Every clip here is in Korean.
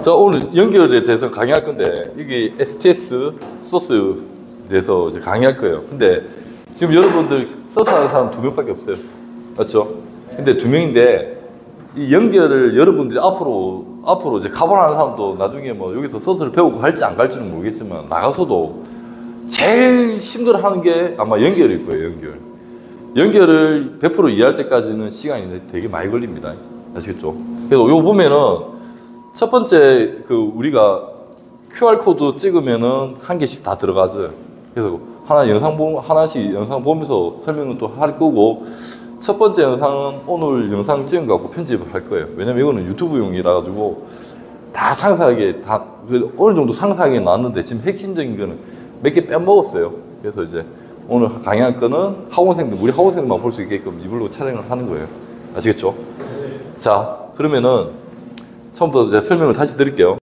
자, 오늘 연결에 대해서 강의할 건데, 이게 STS 소스에 대해서 이제 강의할 거예요. 근데 지금 여러분들 써서 하는 사람 2명밖에 없어요. 맞죠? 근데 2명인데, 이 연결을 여러분들이 앞으로 이제 가보라는 사람도 나중에 뭐 여기서 서스를 배우고 할지 안 갈지는 모르겠지만, 나가서도 제일 힘들어 하는 게 아마 연결일 거예요, 연결을 100% 이해할 때까지는 시간이 되게 많이 걸립니다. 아시겠죠? 그래서 이거 보면은, 첫 번째, 우리가 QR코드 찍으면은 한 개씩 다 들어가죠. 그래서 하나씩 영상 보면서 설명을 또 할 거고, 첫 번째 영상은 오늘 영상 찍은 거 갖고 편집을 할 거예요. 왜냐면 이거는 유튜브용이라 가지고 다 상세하게, 어느 정도 상세하게 나왔는데 지금 핵심적인 거는 몇 개 빼먹었어요. 그래서 이제 오늘 강의할 거는 우리 학원생들만 볼 수 있게끔 이걸로 촬영을 하는 거예요. 아시겠죠? 자, 그러면은 처음부터 이제 설명을 다시 드릴게요.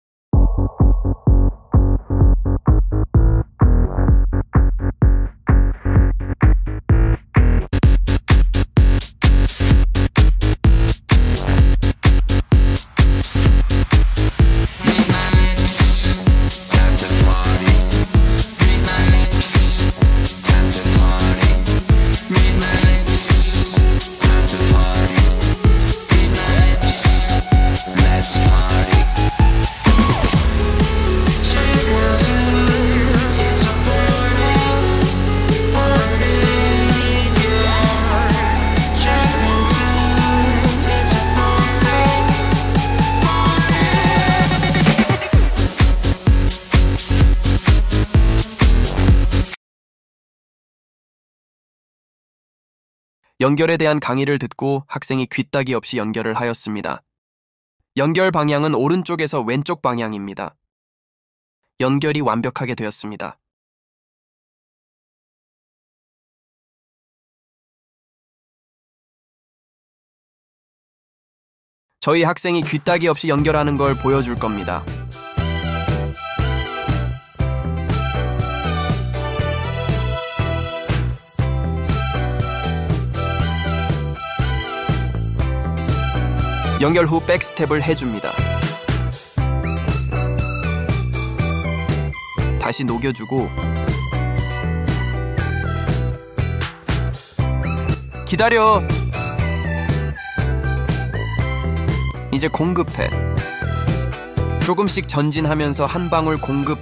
연결에 대한 강의를 듣고 학생이 귀따기 없이 연결을 하였습니다. 연결 방향은 오른쪽에서 왼쪽 방향입니다. 연결이 완벽하게 되었습니다. 저희 학생이 귀따기 없이 연결하는 걸 보여줄 겁니다. 연결 후 백스텝을 해줍니다. 다시 녹여주고 기다려! 이제 공급해. 조금씩 전진하면서 한 방울 공급.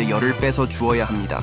열을 빼서 주어야 합니다.